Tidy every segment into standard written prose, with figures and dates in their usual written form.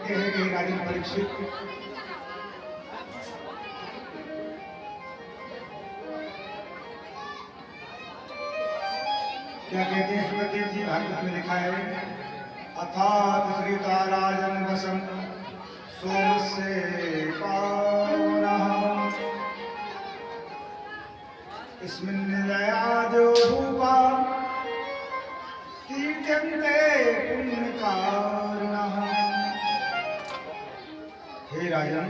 कहते हैं कि राजन परीक्षित, क्या कहते हैं सुखदेव जी, भागवत में लिखा है, अथात श्रीता राजन वसम सोमस्य पावनः इसमिन् निलयादो भूपा तीर्थन्ते पुण्यकारिणः। हे राजन,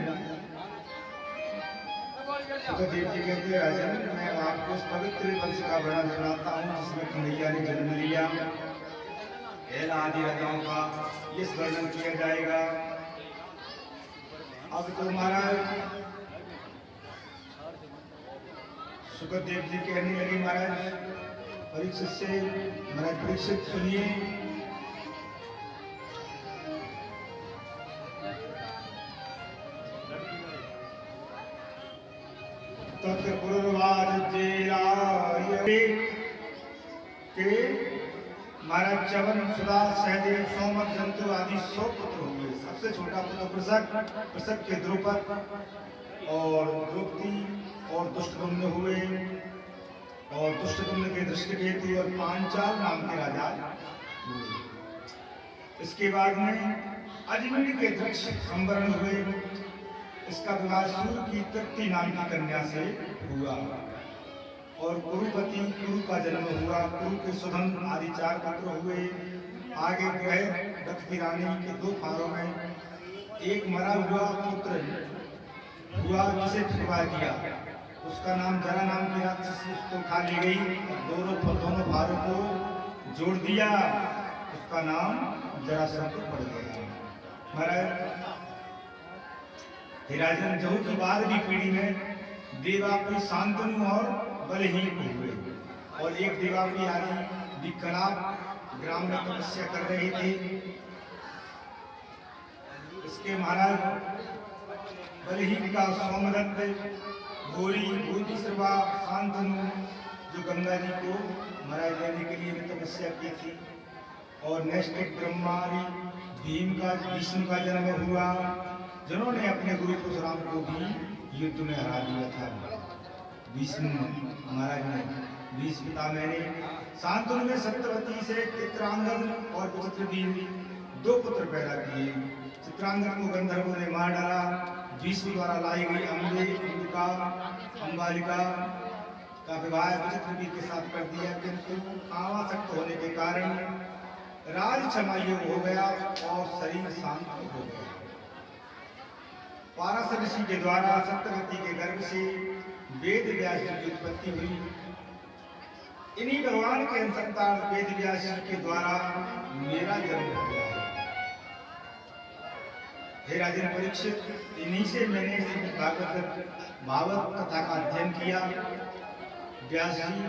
सुखदेव जी कहते हैं, राजन मैं आपको उस पवित्र वंश का वर्णन सुनाता हूँ जिसमें कन्हैया ने जन्म लिया। आदि राजाओं का इस वर्णन किया जाएगा। अब तो महाराज सुखदेव जी कहने लगे, महाराज परीक्षित से, महाराज परीक्षित सुनिए, तत्र पूर्वाज के महाराज चवन, सुधा, सहदेव, सोमक, जंतु आदि 100 पुत्र हुए। सबसे छोटा पुत्र पृषक के द्रुपद और द्रौपदी और दुष्टदुम्न हुए, और दुष्टदुम्न के दृष्टिकेतु और पांचाल नाम के राजा हुए। इसके बाद में अजमेर के दक्ष संवरण हुए। इसका विवाह सूर्य की तृप्ति नाम की कन्या से हुआ, और कुरुपति कुरु का जन्म हुआ। कुरु के सुधन आदि 4 पुत्र हुए। आगे ग्रह दक्ष की रानी के 2 फारों में एक मरा हुआ पुत्र हुआ जिसे फिरवा दिया। उसका नाम जरा नाम की राक्षस उसको खा ले गई। दोनों फारों को जोड़ दिया, उसका नाम जरासंध पड़ गया। महाराज राजन जहू की 12वीं पीढ़ी में देवापी शांतनु और बलहीन हुए, और एक देवापी आदि विकलाप ग्राम में तपस्या कर रहे थे। इसके महाराज बलहीन का सोमदत्त, गोरी सर्वा, शांतनु जो गंगा जी को महाराज लेने के लिए तपस्या की थी, और नैष्ठिक ब्रह्मारी भीष्म का जन्म हुआ, जिन्होंने अपने गुरु परशुराम को भी युद्ध में हरा दिया था। भीष्म महाराज ने, भीष्म पितामह ने शांतनु में सत्यवती से चित्रांगद और विचित्रवीर 2 पुत्र पैदा किए। चित्रांगद को गंधर्वों ने मार डाला। भीष्म द्वारा लाई गई अंबालिका का विवाह विचित्रवीर के साथ कर दिया, किंतु आवासक्त होने के कारण राज क्षमा योग हो गया और शरीर शांत हो गया। पारस ऋषि के द्वारा सत्यवती के गर्भ से वेद व्यास की उत्पत्ति हुई। इन्हीं भगवान के संतान वेद व्यास के द्वारा मेरा जन्म हुआ है। हे राजन परीक्षित, इन्हीं से मैंने भागवत कथा का अध्ययन किया। व्यास जी,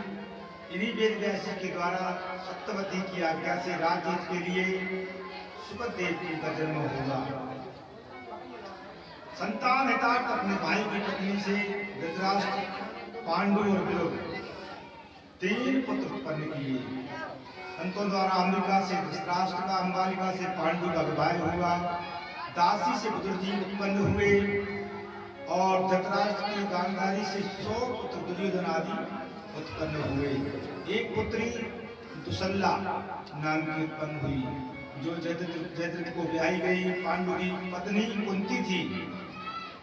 इन्हीं वेद व्यास के द्वारा सत्यवती की आज्ञा से राज्य के लिए सुखदेव जी का जन्म होगा। संतान हितार्थ अपने भाई की पत्नी से धृतराष्ट्र, पांडु और विदुर 3 पुत्र उत्पन्न किए। संतों द्वारा अंबिका से धृतराष्ट्र का, अंबालिका से पांडु का विवाह हुआ। दासी से विदुर जी उत्पन्न हुए, और धृतराष्ट्र की गांधारी से 100 पुत्र दुर्योधन आदि उत्पन्न हुए। एक पुत्री दुसल्ला नाम की उत्पन्न हुई, जो जयद्रथ को ब्याही गई। पांडु की पत्नी कुंती थी।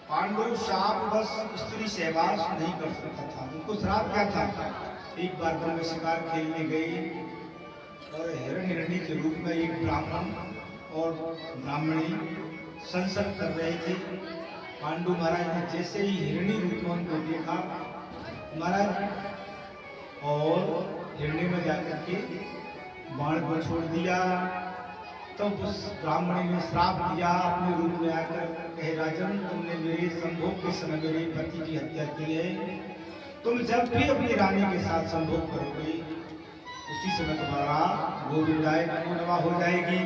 पांडु शाप बस स्त्री सहवास नहीं कर सकता था। उनको श्राप क्या था? एक बार वन में शिकार खेलने गई, और हिरण्यहिरणी के रूप में एक ब्राह्मण और ब्राह्मणी संसर्ग कर रहे थे। पांडु महाराज ने जैसे ही हिरणी रूप में उनको देखा महाराज, और हिरणी में जाकर के बाण को छोड़ दिया। तो उस ब्राह्मणी ने श्राप दिया अपने रूप में आकर, कहे राजन, तुमने मेरे संभोग के समय मेरे पति की हत्या की है। तुम जब भी अपनी रानी के साथ संभोग करोगे, उसी समय तुम्हारा गोविंदाय नवा हो जाएगी।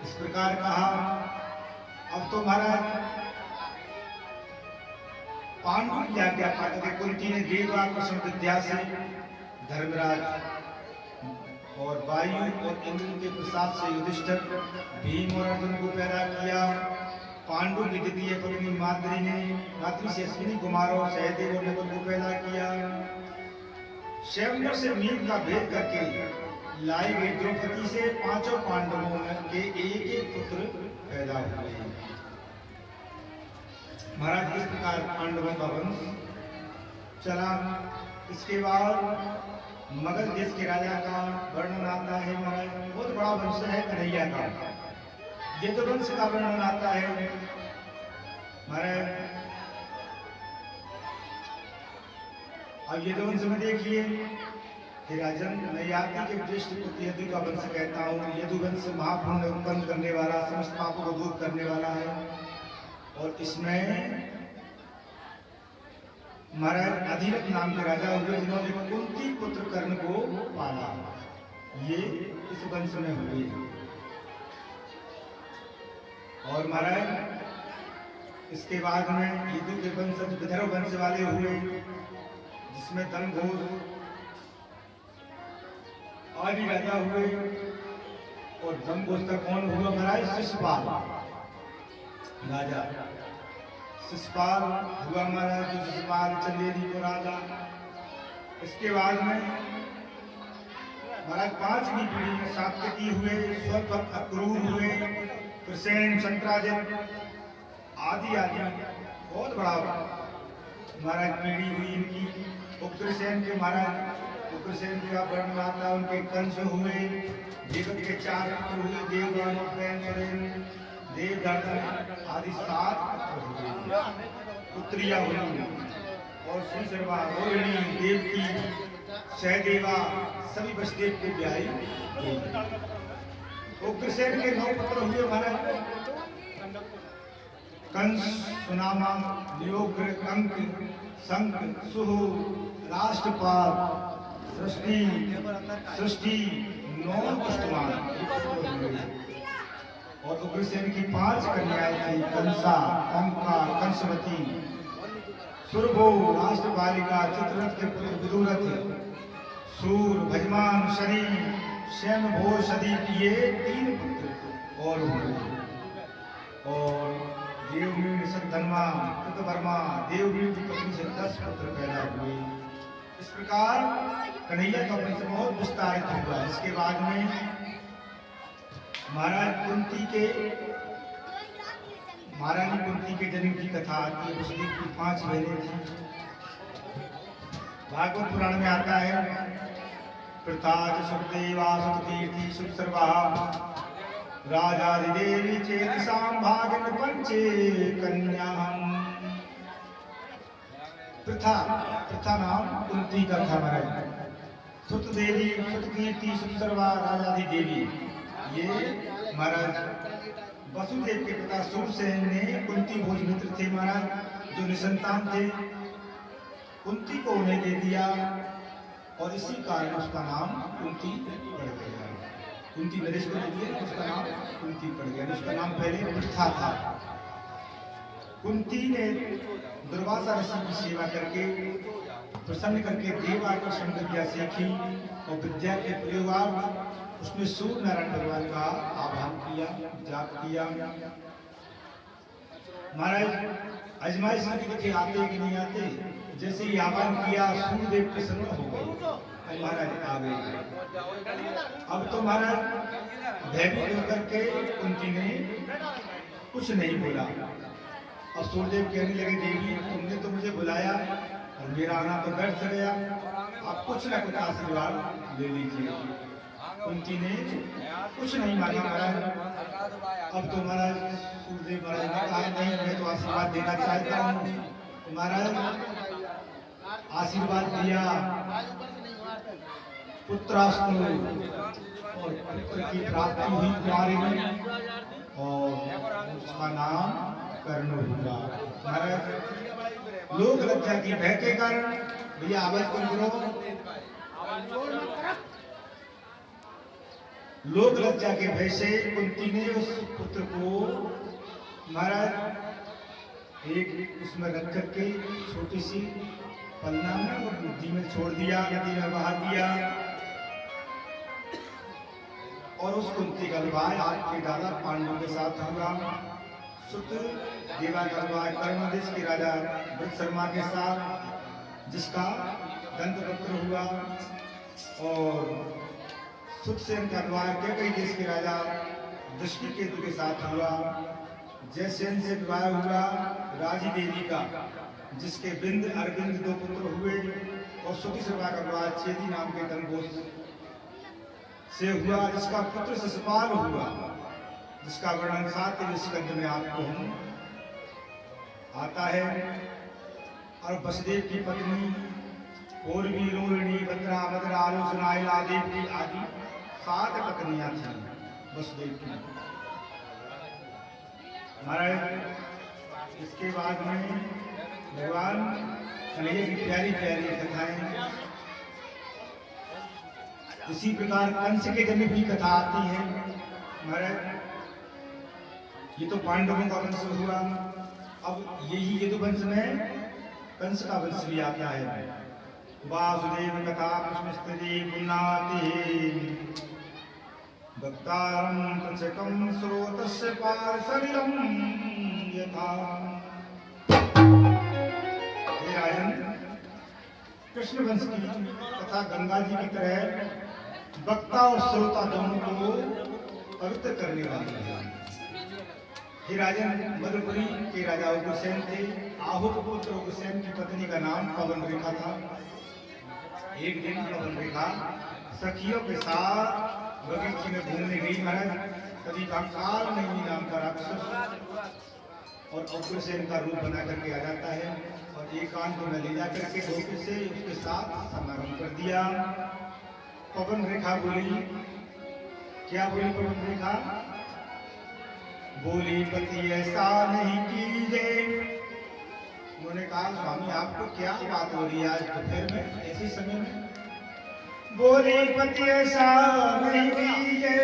इस प्रकार कहा। अब तो महाराज पांडु की आज्ञा पाकर कुंती ने देवाकर्षण विद्या से धर्मराज और वायु और इंद्र के प्रसाद से युधिष्ठिर, भीम और अर्जुन को पैदा किया। पांडु की द्वितीय पत्नी मातृ से अश्विनी कुमारों सहदेव ने को पैदा किया। स्वयंवर से मीन का भेद करके लाई गई द्रौपदी से पांचों पांडवों के एक एक पुत्र पैदा हुए। महाराज इस प्रकार पांडवों का वंश चला। इसके बाद मगध देश के राजा का वर्णन आता है। महाराज बहुत बड़ा वंश है कन्हैया का, यदुवंश का वर्णन आता है। महाराज अब यदुवंश में देखिए कि राजन नैयाति के ज्येष्ठ पुत्र यदु का वंश कहता हूँ। यदुवंश महापुण्य उत्पन्न करने वाला, समस्त पापों को दूर करने वाला है। और इसमें महाराज अधिरथ नाम के राजा हुए जिन्होंने कुंती पुत्र कर्ण को पाला। ये इस वंश में हुए। और महाराज इसके बाद में यदु के वंश विदर्भ वंश वाले हुए, जिसमें दंभोज आदि राजा हुए। और दंभोज का कौन हुआ महाराज? शिशुपाल राजा। शिशुपाल हुआ महाराज, जो शिशुपाल चंदेरी को राजा। इसके बाद में महाराज 5 की पीढ़ी में सात्यकी हुए, स्वल्प अक्रूर हुए, कृसेन, शंकराजित आदि आदि बहुत बड़ा महाराज पीढ़ी हुई इनकी। उग्रसेन के महाराज उग्रसेन का वर्णन आता है। उनके कंस हुए, देवक के 4 पुत्र हुए, देवगण, सुरेन, देवदर्शन आदि 7 पुत्र हुए, पुत्रियां हुई। और सुशर्मा, रोहिणी, देवकी, सहदेवा सभी वसुदेव के ब्याही। उग्रसेन के 9 पुत्र हुए महाराज। कंस, सुनामा, नियोग्र, कंक, संक, सुहु, राष्ट्रपाल, सृष्टि, नौन पुष्टमान। और उग्रसेन की 5 कन्याएं थी। कंसा, कंका, कंसवती, सुरभो, राष्ट्रपालिका, चित्ररथ के पुत्र विदुरथ, सूर, भजमान, शनि, श्यम, भोज, सदीप, ये 3 पुत्र और हुए। और देववीर, सद्धर्मा, कृतवर्मा, देववीर की पत्नी से 10 पुत्र पैदा हुए। इस प्रकार कन्हैया का वंश बहुत विस्तारित हुआ। इसके बाद में महाराज कुंती के महारानी कुंती के जन्म की कथा आती है। वसुदेव की 5 बहनें थी। भागवत पुराण में आता है, पृथाच, सुखदेवा, सुखकीर्ति, सुखसर्वा, राजादिदेवी चेतसां भागन पंचे कन्याम। पृथा नाम कुंती का था महाराज। सुत देवी, सुखकीर्ति, सुखसर्वा, राजादिदेवी ये महाराज वसुदेव के पिता सूरसेन ने कुंती भोज मित्र थे महाराज, जो निसंतान थे। कुंती को उन्हें दे दिया और इसी कारण उसका नाम कुंती पड़ गया। कुंती नरेश को दे दिया, उसका नाम कुंती पड़ गया। उसका नाम पहले पृथा था। कुंती ने दुर्वासा ऋषि की सेवा करके प्रसन्न करके देव आकर्षण विद्या सीखी और विद्या के प्रयोगार्थ उसने सूर्य नारायण भगवान का आह्वान किया, जाप किया। महाराज आजमाइश में देखे आते कि नहीं आते, जैसे ही आह्वान किया सूर्यदेव प्रसन्न हो गए। महाराज आ गए। अब तो महाराज भयभीत होकर के कुंती ने कुछ नहीं बोला। अब सूर्यदेव कहने लगे, देवी तुमने तो मुझे बुलाया और मेरा आना तो व्यर्थ गया, आप कुछ न कुछ आशीर्वाद ले लीजिए। कुंती ने कुछ नहीं मांगा महाराज। अब तो महाराज सूर्यदेव महाराज ने कहा, नहीं मैं तो आशीर्वाद देना चाहता हूँ। महाराज आशीर्वाद दिया, पुत्रास्तु और पुत्र की प्राप्ति हुई कुमारी में और उसका नाम कर्ण हुआ। महाराज लोक लज्जा की भय के कारण, भैया आवाज को करो, लोक लज्जा के भय से कुंती ने उस पुत्र को महाराज एक उसमें रख करके छोटी सी पन्ना में और नदी में छोड़ दिया, नदी में बहा दिया। और उस कुंती का विवाह आपके दादा पांडु के साथ हुआ। सुत देवा का विवाह कर्म देश के राजा वृष शर्मा के साथ, जिसका दंतवक्र हुआ, और सुत से इनका विवाह कई देश के राजा दृष्टिकेतु के साथ हुआ। जयसेन से विवाह हुआ राजी देवी का, जिसके बिंद अरविंद 2 पुत्र हुए, और सुति शर्मा का विवाह चेदी नाम के तनघोष से हुआ, जिसका पुत्र शिशुपाल हुआ, जिसका वर्णन 7वें स्कंद में आपको आता है। और वसुदेव की पत्नी पूर्वी, रोहिणी, भद्रा, मद्रा, आलोचना, देवी आदि 7 पत्नियां थी वसुदेव की। महाराज इसके बाद में भगवान कन्हैया की प्यारी प्यारी कथाएं, इसी प्रकार कंस के जन्म की कथा आती है। महाराज ये तो पांडवों का वंश हुआ, अब यही यदुवंश में कंस का वंश भी आता है। वासुदेव कथा कृष्णस्तरी पुण्णाति भक्तारं पंचकं स्रोतस्य पार्षदिरं यथा। हे राजन, कृष्ण वंश की तथा गंगा जी की तरह वक्ता और श्रोता दोनों को पवित्र करने वाली है। हे राजन, मधुपुरी के राजा उग्रसेन थे। आहुत पुत्र उग्रसेन की पत्नी का नाम पवन रेखा था। एक दिन पवन रेखा सखियों के साथ बगीचे में घूमने गई। महाराज कभी काल नहीं नाम का राक्षस और उग्रसेन का रूप बना करके आ जाता है, और एकांत में ले जाकर के धोखे से उसके साथ समागम कर दिया। पवन रेखा बोली, क्या बोली पवन रेखा? बोली पति ऐसा नहीं कीजिए। उन्होंने कहा स्वामी आपको क्या बात हो रही है आज दोपहर में ऐसे समय में? बोली पति ऐसा नहीं कीजिए,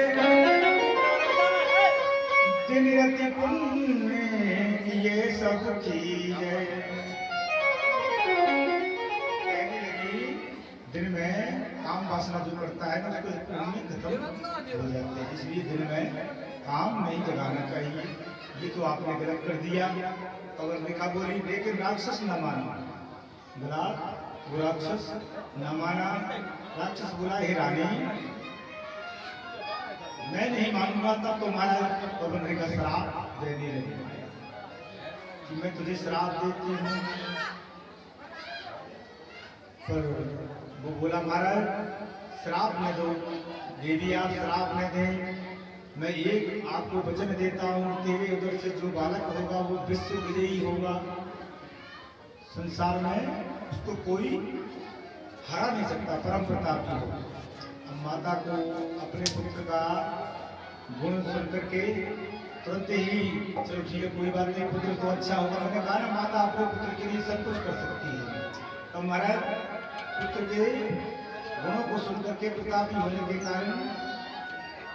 दिन राति पुण्य ये सब कीजिए। कहने लगी दिन में काम वासना जो करता है ना उसको पुण्य खत्म हो जाते हैं, इसलिए दिन में काम नहीं जगाना चाहिए। ये तो आपने गलत कर दिया। पवन रेखा बोली लेकिन राक्षस न माना। बोला वो राक्षस न माना। राक्षस बोला हे रानी मैं नहीं मानूंगा। तब तो मारा पवन रेखा श्राप देने लगी कि मैं तुझे श्राप देती हूँ। पर वो बोला महाराज श्राप न दो, देवी आप श्राप न दें। मैं एक आपको वचन देता हूँ, तेरे उधर से जो बालक होगा वो विश्व विजयी होगा। संसार में उसको कोई हरा नहीं सकता, परम प्रतापी होगा। अब माता को अपने पुत्र का गुण सुन करके तुरंत ही चलो ठीक है कोई बात नहीं, पुत्र तो अच्छा होगा। मैंने कहा ना माता आपको पुत्र के लिए सब कुछ कर सकती है। तो महाराज पुत्र के गुणों को सुन करके प्रतापी होने के कारण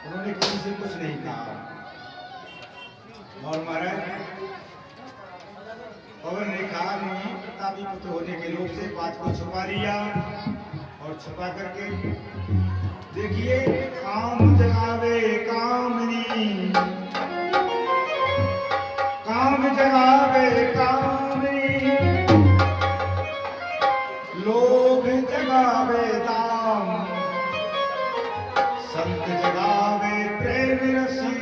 उन्होंने किसी से कुछ नहीं कहा। और महाराज पवन रेखा ने प्रतापी पुत्र होने के लोभ से बात को छुपा लिया, और छुपा करके देखिए काम जगावे कामनी, काम जगावे कामनी, लोभ जगावे दाम, संत जगावे प्रेम रसी,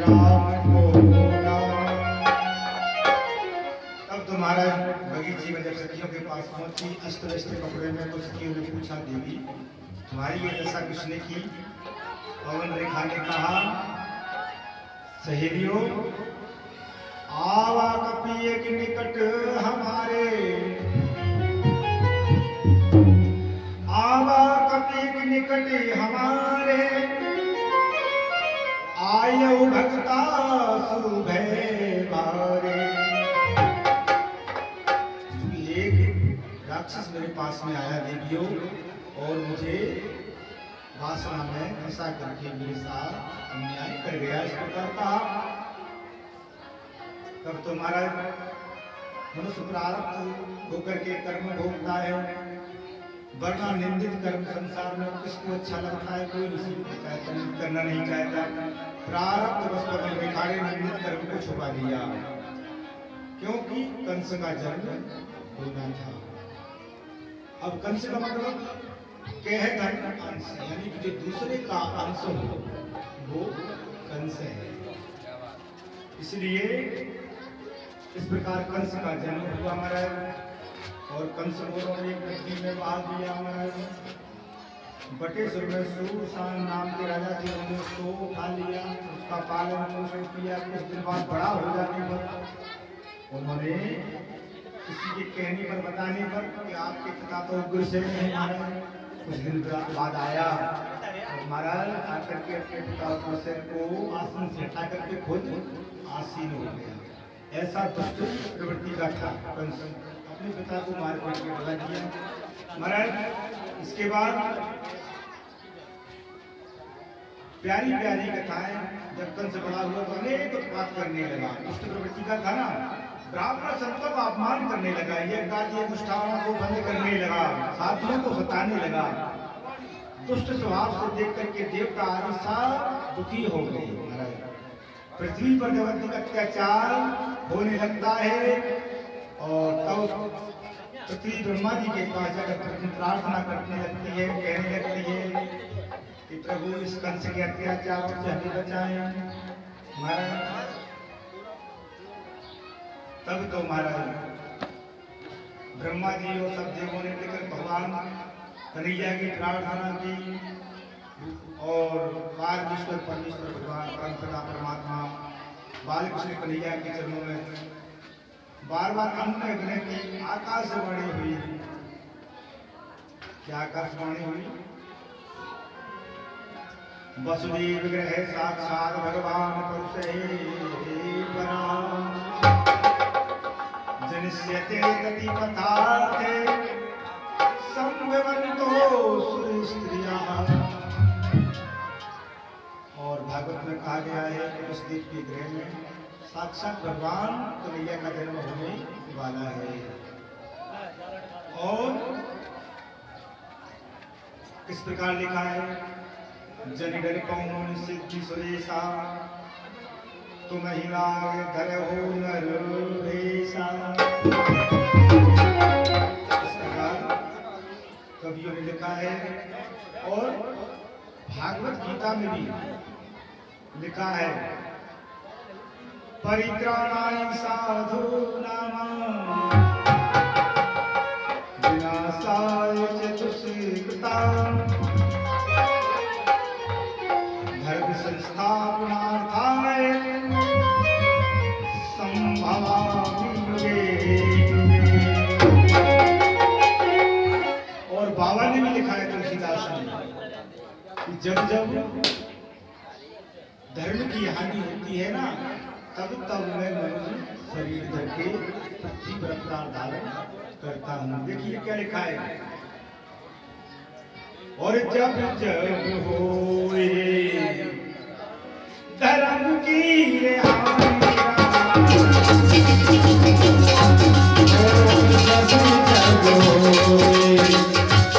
राम को तब तो महाराज बगीची में जब सखियों के पास पहुंची अस्त व्यस्त कपड़े में, तो सखियों ने पूछा देवी तुम्हारी ये दशा किसने की? पवन रेखा ने कहा सहेलियों आवा कपी एक निकट हमारे, आवा कपी एक निकट हमारे, आयु भक्ता सुभय बारे। एक राक्षस मेरे पास में आया देवियों और मुझे वासना में फंसा करके मेरे साथ अन्याय कर गया। इस प्रकार का तब तो महाराज मनुष्य प्रारब्ध होकर के कर्म भोगता है, वरना निंदित कर्म संसार में किसको अच्छा लगता है? कोई नहीं करता है, करना नहीं चाहता। प्रारब्ध बस पर भिखारी निमित्त कर्म को छुपा दिया, क्योंकि कंस का जन्म होना था। अब कंस का मतलब कह धर्म अंश, यानी कि जो दूसरे का अंश हो वो कंस है। इसलिए इस प्रकार कंस का जन्म हुआ महाराज। और कंस को एक नदी में बहा दिया महाराज। बटेश्वर में सूरसान नाम के राजा थे, उन्होंने उसको उठा लिया, उसका पालन पोषण किया। कुछ दिन बाद बड़ा हो जाने पर उन्होंने किसी के कहने पर, बताने पर कि आपके पिता तो उग्रसेन है महाराज। कुछ दिन बाद आया और महाराज आकर के अपने पिता उग्रसेन को आसन से हटा करके खुद आसीन हो गया। ऐसा दुष्ट प्रवृत्ति का था कंस, अपने पिता को मार करके भगा दिया महाराज। इसके बाद प्यारी प्यारी कथाएं, जब कंस बड़ा हुआ तो अनेक उत्पात करने लगा। दुष्ट प्रवृत्ति का था ना, ब्राह्मण संतों का अपमान करने लगा, ये कार्य अनुष्ठानों को बंद करने लगा, साथियों को सताने लगा। दुष्ट स्वभाव से देख करके देवता आदि सब दुखी हो गए। पृथ्वी पर जब अधिक अत्याचार होने लगता है और तब पृथ्वी ब्रह्मा जी के पास जाकर प्रार्थना करने लगती है, कहने लगती है कि प्रभु इस कंस के अत्याचारों से हमें बचाएं महाराज। तब तो महाराज ब्रह्मा जी और सब देवों ने मिलकर भगवान कन्हैया की प्रार्थना की और बालकृष्ण परमेश्वर भगवान परमपिता परमात्मा बालकृष्ण कन्हैया के चरणों में बार बार हमने विनय की। आकाशवाणी हुई, क्या आकाशवाणी हुई? वसुदेव ग्रह साक्षात भगवान पुरुषे जनिष्यते तति पथार्थे संभवन्तो सुरस्त्रियः। और भागवत में कहा गया है कि वसुदेव के गृह में साक्षात भगवान कन्हैया का जन्म होने वाला है। और इस प्रकार लिखा है, जनि डर कौन सिद्धि सुरेशा, तुम ही लाग धर हो नर भेषा। इस प्रकार कवियों ने लिखा है। और भागवत गीता में भी लिखा है, परित्राणाय साधूनां विनाशाय च दुष्कृतां धर्म संस्थापनार्थाय संभवामि युगे। और बाबा ने भी लिखा है तुलसीदास ने कि जब जब धर्म की हानि होती है ना, तब तब मैं मनुष्य शरीर धर के पृथ्वी पर अवतार धारण करता हूँ। देखिए क्या लिखा है, और जब जब होए धर्म की हानि,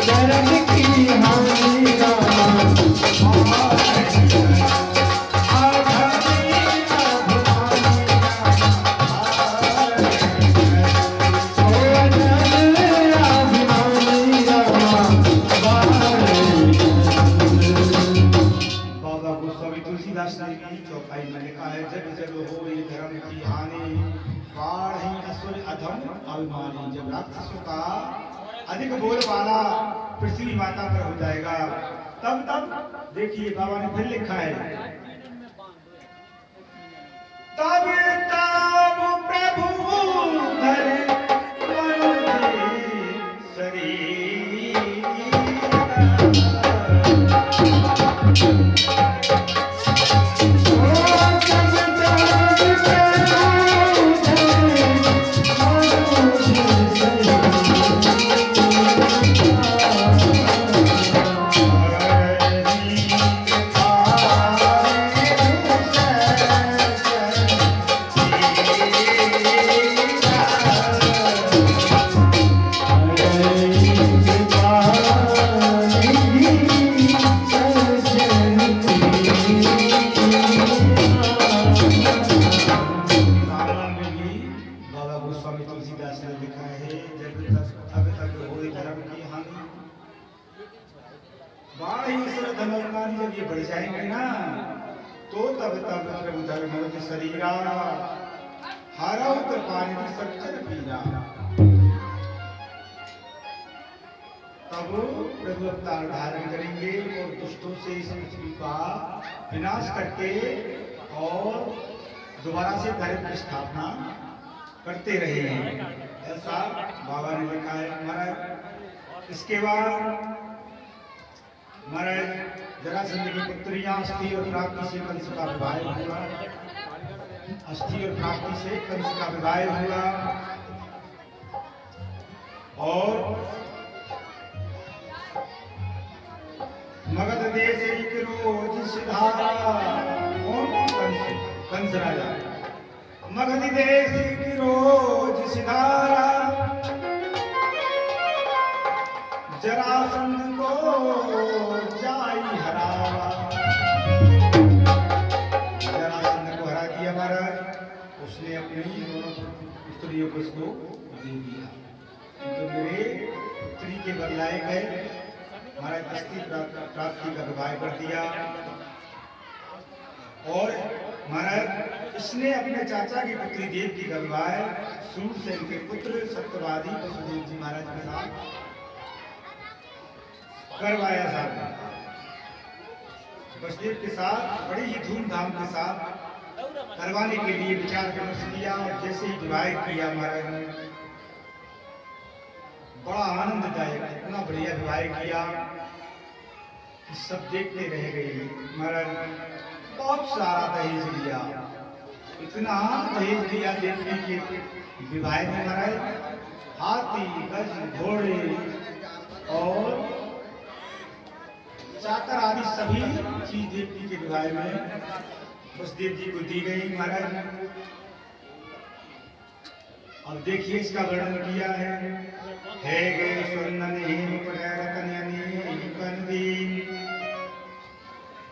धर्म की हानि चौपाई में लिखा है, जब जब हो ये धर्म की हानि बाढ़ असुर अधम अभिमानी। जब राक्षसों का अधिक बोलबाला पृथ्वी माता पर हो जाएगा, तब तब देखिए बाबा ने फिर लिखा है, तब तब प्रभु धरे शरीर। तब तब प्रभु धर्म शरीरा हरौ कृपानिधि सज्जन पीरा। तब प्रभु अवतार धारण करेंगे और दुष्टों से इस पृथ्वी का विनाश करके और दोबारा से धर्म की स्थापना करते रहे हैं, ऐसा बाबा ने लिखा है महाराज। इसके बाद महाराज जरासंध की पुत्रियां अस्थि और प्राप्ति से कंस का विवाह हुआ। अस्थि और प्राप्ति से कंस का विवाह हुआ और मगध देश एक रोज सिधारा। कंस राजा मगध देश की रोज सिधारा, जरासंध को जाई हरावा। जरासंध को हरा दिया महाराज, उसने अपनी दोनों पुत्रियों को उसको दे दिया। तो मेरे पुत्री के बदलाए गए महाराज अस्थि प्राप्ति का विवाह कर दिया। और महाराज इसने अपने चाचा की पुत्री देवकी का विवाह सूरसेन के पुत्र सत्यवादी वसुदेव जी महाराज के साथ करवाया था। वसुदेव के साथ बड़ी ही धूमधाम के साथ करवाने के लिए विचार विमर्श किया और जैसे ही विवाह किया महाराज ने बड़ा आनंददायक इतना बढ़िया विवाह किया कि सब देखते रह गए। महाराज बहुत सारा दहेज दिया, इतना दहेज दिया देखने के विवाह में महाराज। हाथी गज घोड़े और चाकर आदि सभी चीज देवकी के विवाह में वसुदेव जी को दी गई महाराज। अब देखिए इसका वर्णन किया है गे स्वर्णनि पटरकन्यनि कनदी,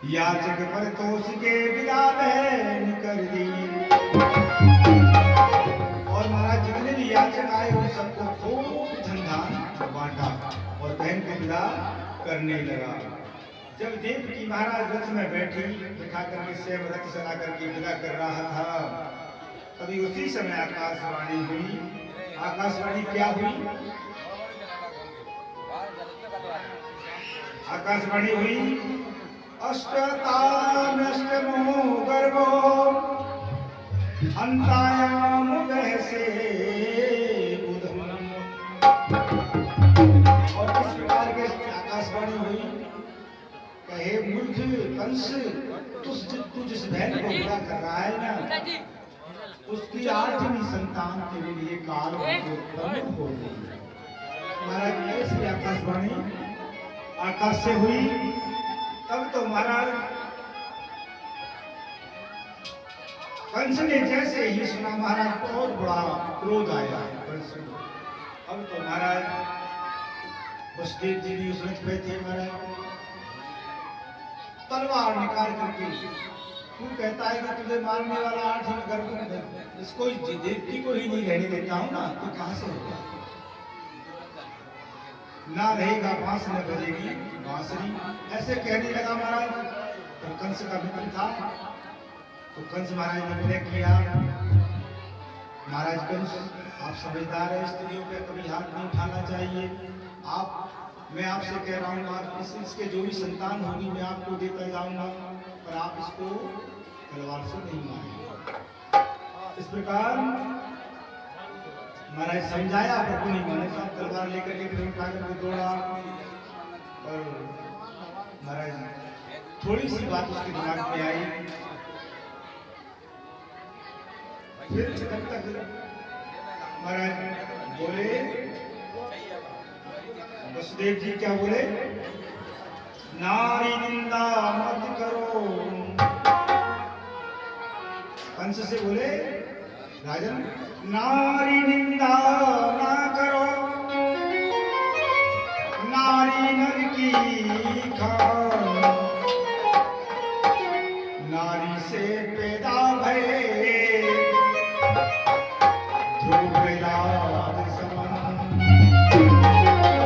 याचक पर तोष के विदा बहन कर दी। और महाराज जितने भी याचक आए उन सबको खूब धन बांटा और बहन को विदा करने लगा। जब देवकी महाराज रथ में बैठी बिठा करके स्वयं रथ चला करके विदा कर रहा था, तभी उसी समय आकाशवाणी हुई। आकाशवाणी क्या हुई? आकाशवाणी हुई अष्टतामष्टमो गर्भो अंतायाम वहसे बुधम। और किस प्रकार के आकाशवाणी हुई? कहे मूर्ख कंस, तू जिस बहन को बुरा कर रहा है ना, उसकी 8वीं संतान तेरे लिए काल प्रमुख हो गई। महाराज कैसी आकाशवाणी आकाश से हुई? तब तो महाराज कंस ने जैसे ही सुना महाराज बहुत बड़ा क्रोध आया कंस को। अब तो महाराज वसुदेव जी भी उस रथ पे थे महाराज, तलवार निकाल करके तू कहता है कि तुझे मारने वाला 8 गर्भ में इसको देवकी को ही नहीं रहने देता हूं ना, तो कहां से होगा? ना रहेगा बांस न बजेगी बांसुरी, ऐसे कहने लगा महाराज। तो कंस का मित्र था, तो कंस महाराज ने विनय किया, महाराज कंस आप समझदार है, स्त्रियों पे कभी हाथ नहीं उठाना चाहिए। मैं आपसे कह रहा हूँ आप इसके जो भी संतान होगी मैं आपको देता जाऊंगा, पर आप इसको तलवार से नहीं मारेंगे। इस प्रकार महाराज समझाया पर कोई नहीं माने, सब तलवार लेकर के फिर उठा करके दौड़ा। और महाराज थोड़ी सी बात उसके दिमाग में आई, फिर जब तक महाराज बोले, वसुदेव जी क्या बोले? नारी निंदा मत करो। कंस से बोले राजन नारी निंदा ना करो, नारी नर की खान, नारी से पैदा भये ध्रुव राज समान।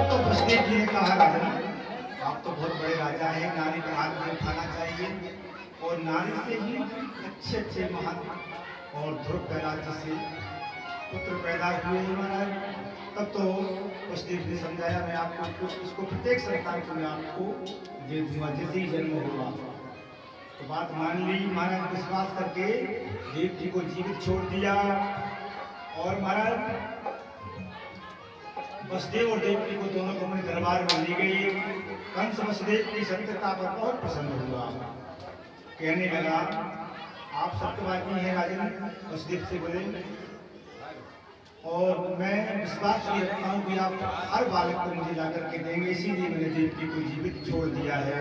तो वसुदेव जी ने कहा राजन आप तो बहुत बड़े राजा हैं, नारी का हाथ नहीं उठाना चाहिए और नारी से ही अच्छे अच्छे महान और ध्रुव कहलाते से पुत्र पैदा हुए महाराज। तब तो वसुदेव ने समझाया मैं आपको इसको प्रत्येक संतान को मैं आपको दे दूंगा जैसे ही जन्म होगा। तो बात मान ली महाराज, विश्वास करके देव जी को जीवित छोड़ दिया। और महाराज वसुदेव और देवकी को दोनों को अपने दरबार में ली गई। कंस वसुदेव की सत्यता पर बहुत प्रसन्न हुआ, कहने लगा आप सत्यवादी हैं राजन। वसुदेव से बोले और मैं विश्वास ये रखता हूँ कि आप हर बालक को मुझे ला करके देंगे, इसीलिए मैंने देवकी को जीवित छोड़ दिया है,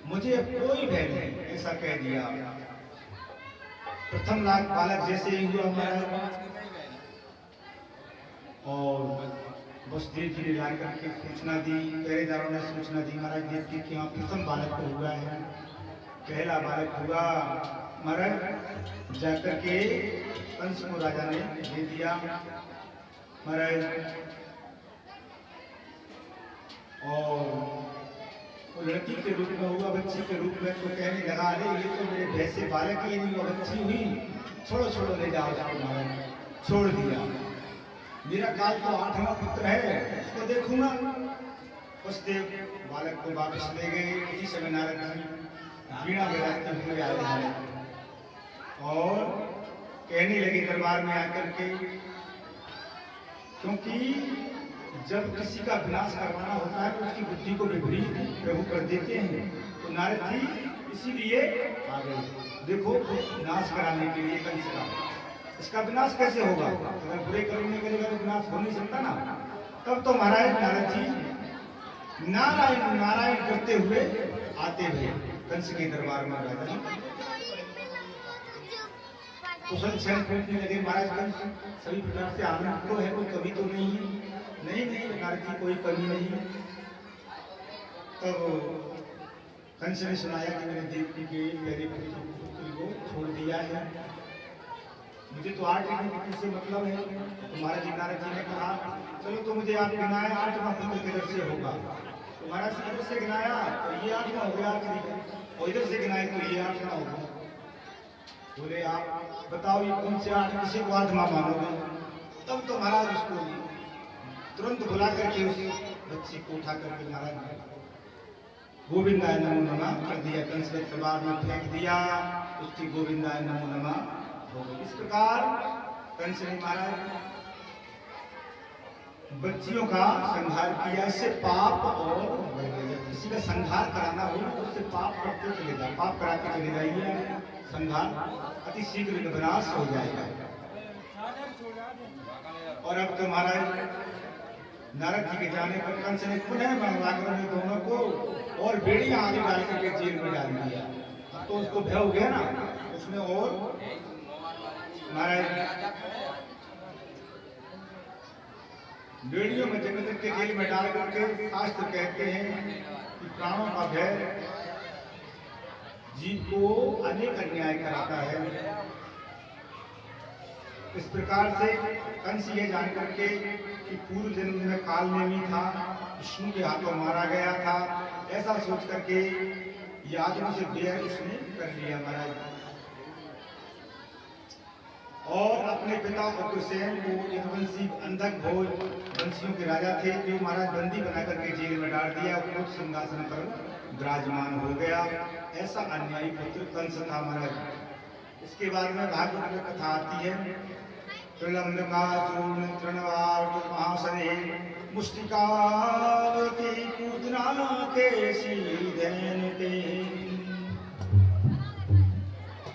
मुझे अब कोई भय नहीं, ऐसा कह दिया। प्रथम लाख बालक जैसे ही हुआ हमारा, और वसुदेव जी ने ला करके सूचना दी, पहरेदारों ने सूचना दी महाराज देवकी के यहाँ प्रथम बालक को हुआ है, पहला बालक हुआ महाराज। जाकर के कंस को राजा ने दे दिया महाराज। और वो लड़की के रूप में हुआ, बच्ची के रूप में, तो कहने लगा अरे ये तो मेरे भैंसे बालक ही नहीं, वो बच्ची हुई, छोड़ो छोड़ो ले जाओ उसको महाराज। छोड़ दिया। मेरा काल तो 8वां पुत्र है, उसको देखूंगा। वसुदेव बालक को वापस ले गए। उसी समय नारद जी वीणा बजाते हुए आए हैं और कहने लगे दरबार में आकर के, क्योंकि जब किसी का विनाश करवाना होता है तो उसकी बुद्धि को विपरीत प्रभु कर देते हैं। तो नारद जी इसीलिए आ गए, देखो विनाश कराने के लिए कंस का। इसका विनाश कैसे होगा? अगर बुरे कर्म नहीं करेगा तो विनाश हो नहीं सकता ना। तब तो महाराज नारद जी नारायण नारायण करते हुए आते हुए कंस के दरबार में राजा कुशल क्षण पूछने लगे, महाराज कंस सभी प्रकार से आनंद तो है, कोई कमी तो नहीं है? नहीं नहीं नारद जी कोई कमी नहीं। तब कंस ने सुनाया कि मैंने देवकी के मेरे पुत्र को छोड़ दिया है, मुझे तो 8 पुत्र से मतलब है। तो महाराज जी नारद जी ने कहा चलो तो मुझे आप गिनाए 8वां पुत्र किधर से होगा? तो महाराज जी इधर से गिनाया तो ये 8वां हो गया, और इधर से गिनाए तो ये 8वां होगा। बोले आप बताओ ये कौन से 8, किसी को 8वां मानोगे? तब तो महाराज उसको तुरंत बुला करके उस बच्ची को उठा करके महाराज गोविंदाय नमो नमः कर दिया, कंस के दरबार में फेंक दिया, उसकी गोविंदाय नमो नमः। इस प्रकार कंस ने महाराज बच्चियों का संहार किया। इससे पाप, और जब किसी का संहार कराना हो तो उससे पाप करते चले जाए, पाप कराते चले जाइए, संहार अति शीघ्र विनाश हो जाएगा। और अब तो महाराज नारद जी के जाने पर कंस ने पुनः मंगलाकर दोनों को और बेड़ियां आदि डाल करके जेल में डाल दिया। अब तो उसको भय हो गया ना उसमें, और महाराज बेड़ियों में जगत के जेल में डाल करके शास्त्र कहते हैं कि प्राणों का भय जीव को अनेक अन्याय कराता है। इस प्रकार से कंस ये जान करके कि पूर्व जन्म में काल नेमी था, विष्णु के हाथों मारा गया था, ऐसा सोच करके ये आदमी से बेहद उसने कर लिया महाराज। और अपने पिता उग्रसेन को यदुवंशी अंधक भोज वंशियों के राजा थे, जो महाराज बंदी बना करके जेल में डाल दिया, खुद सिंहासन पर विराजमान हो गया। ऐसा अन्यायी पुत्र कंस था महाराज। इसके बाद में भागवत में कथा आती है, प्रलम्बकासूर तृणवार महासने मुष्टिकावती पूतना के सीधेन ते।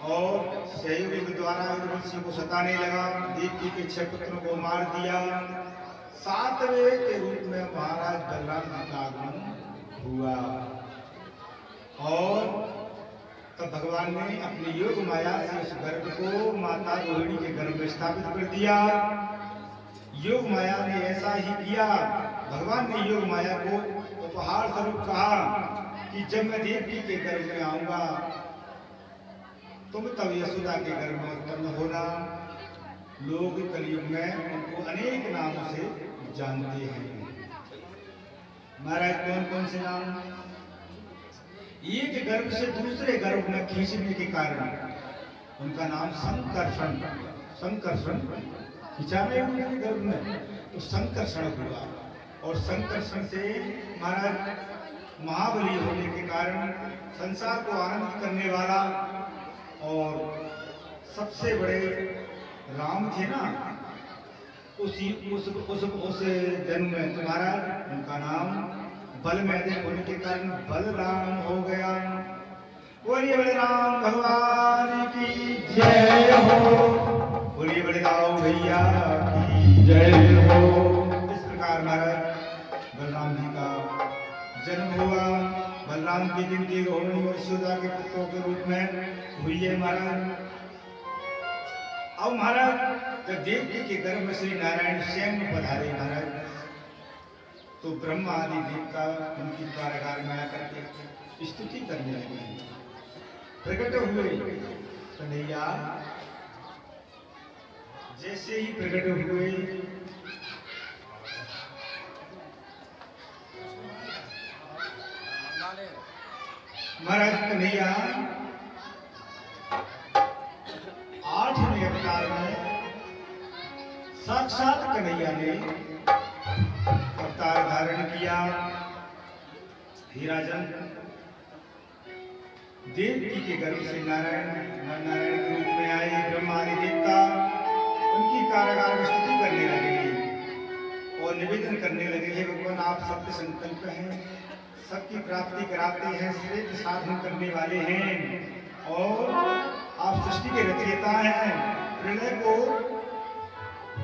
और सहयोग द्वारा यदुवंशी को सताने लगा, देवकी के 6 पुत्रों को मार दिया। 7वें के रूप में महाराज बलराम जी का आगमन हुआ। और तब भगवान ने अपनी योग माया से उस गर्भ को माता रोहिणी के गर्भ में स्थापित कर दिया। योग माया ने ऐसा ही किया। भगवान ने योग माया को उपहार स्वरूप कहा कि जब मैं देवकी के गर्भ में आऊंगा तुम तब यशोदा के गर्भ में उत्पन्न होना। लोग कलयुग में उनको अनेक नामों से जानते हैं। महाराज कौन कौन से नाम? एक गर्भ से दूसरे गर्भ में खींचने के कारण उनका नाम संकर्षण, संकर्षण खिंचा रहे उनके गर्भ में तो संकर्षण हुआ। और संकर्षण से महाराज महाबली होने के कारण संसार को आनंद करने वाला और सबसे बड़े राम थे ना, उस जन्म में तुम्हारा उनका नाम बल में अधिक होने के कारण बलराम हो गया। बोलिए बड़े राम भगवान की जय हो, बोलिए बड़े राम भैया की जय हो। इस प्रकार महाराज बलराम जी का जन्म हुआ। बलराम की गिनती रोहिणी और यशोदा के पुत्रों के रूप में हुई है महाराज। अब महाराज जब देवकी के गर्भ में श्री नारायण स्वयं पधारे महाराज, तो ब्रह्मा आदि देवता उनकी कारागार में आकर के स्तुति करने लगे, प्रकट हुए कन्हैया। जैसे ही प्रकट हुए महाराज कन्हैया 8वें अवतार में साक्षात कन्हैया ने अवतार धारण किया। हीराजन देवकी के गर्भ से नारायण के रूप में आए। ब्रह्मा आदि देवता उनकी कारागार में स्तुति करने लगे और निवेदन करने लगे, हे भगवान आप सत्य संकल्प हैं, सबकी प्राप्ति कराते हैं, श्रेष्ठ साधन करने वाले हैं और आप सृष्टि के रचयिता हैं, प्रलय को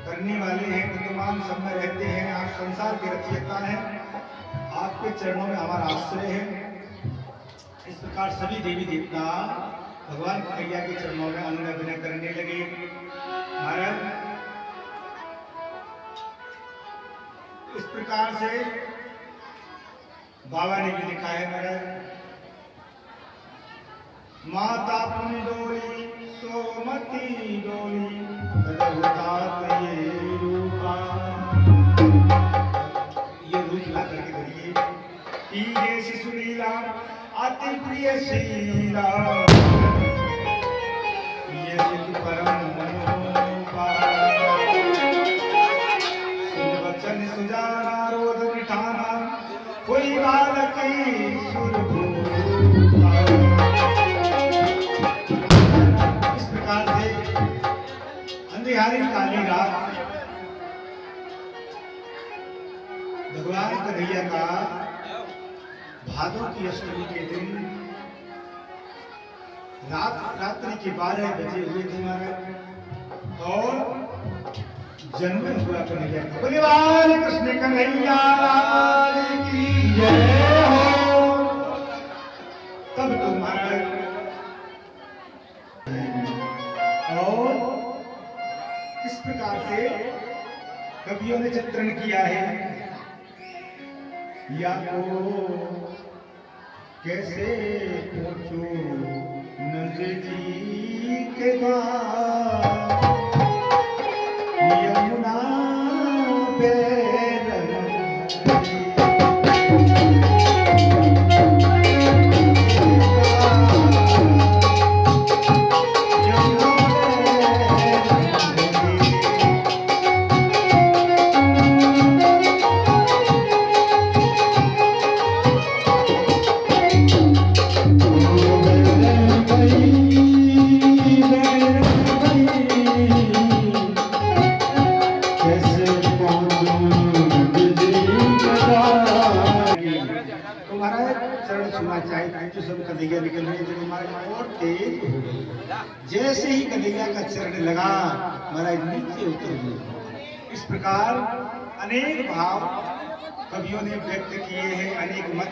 करने वाले हैं, वर्तमान सब में रहते हैं, आप संसार के रचयिता हैं, आपके चरणों में हमारा आश्रय है। इस प्रकार सभी देवी देवता भगवान कन्हैया के चरणों में अनुनय विनय करने लगे। महाराज इस प्रकार से बाबा ने भी लिखा है महाराज, माता पुनि डोली सोमती डोली ये रूपा, ये रूप ला करके धरिए कि ये शिशु लीला अति प्रिय शीला, ये शिशु परम मनोपा, सुन वचन सुजाना रोध निठाना कोई बालक सुरभूपा। इस प्रकार से अंधियारी काली रात भगवान कन्हैया का भादों की अष्टमी के दिन रात्रि के 12 बजे हुए थे महाराज और जन्म हुआ कन्हैया का। भगवान कृष्ण कन्हैया की जय हो। तब तो महाराज और इस प्रकार से कवियों ने चित्रण किया है, या को कैसे पहुंचो नंद जी के द्वार, यमुना जैसे ही कन्हैया का चरण लगा महाराज नीचे उतर गए। इस प्रकार अनेक भाव कवियों ने व्यक्त किए हैं, अनेक मत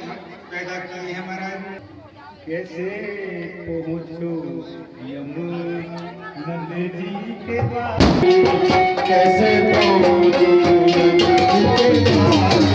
पैदा किए हैं महाराज। कैसे पहुँचो नंद जी के पास, कैसे पहुँचो नंद जी के पास।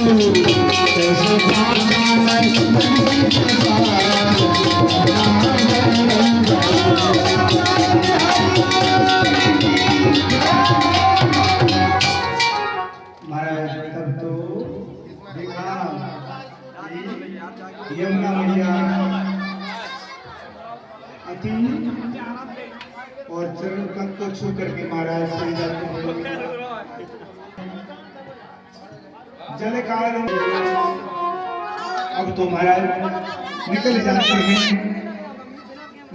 महाराज तब तो देखा यमुना मैया अति और चरण कद को छू करके महाराज सही जाते हैं। जल काल अब तो महाराज निकल जाते हैं।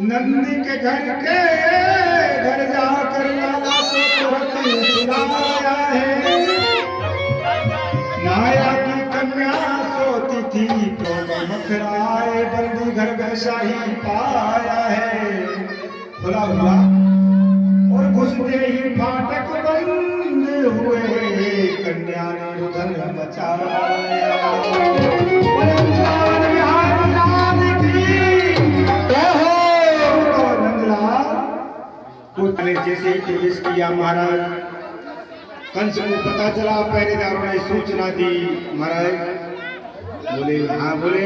नंदी के घर जाकर लाला को तुरंत सुनाया है। नाया की कन्या सोती थी तो मखराए बंदी घर वैसा ही पाया है। खुला हुआ और घुसते ही फाटक बंद हुए, कन्या ने रुदन मचाया। जैसे ही प्रवेश किया महाराज, कंस को पता चला, पहरेदारों ने सूचना दी। महाराज बोले हाँ बोले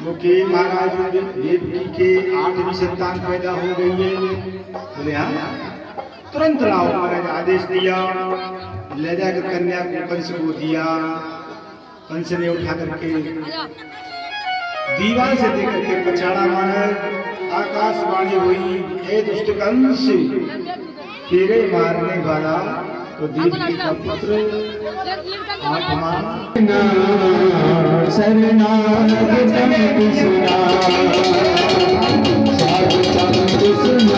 मुखी महाराज देवकी के 8वीं संतान पैदा हो गई है। बोले हाँ तुरंत लाओ। महाराज आदेश दिया, ले जाकर कन्या को कंस को दिया। कंस ने उठा करके दीवार से देकर के पछाड़ा। महाराज आकाशवाणी हुई, हे दुष्ट कंस, तेरे मारने वाला तो देवकी का पुत्र 8वां शरणागत सुना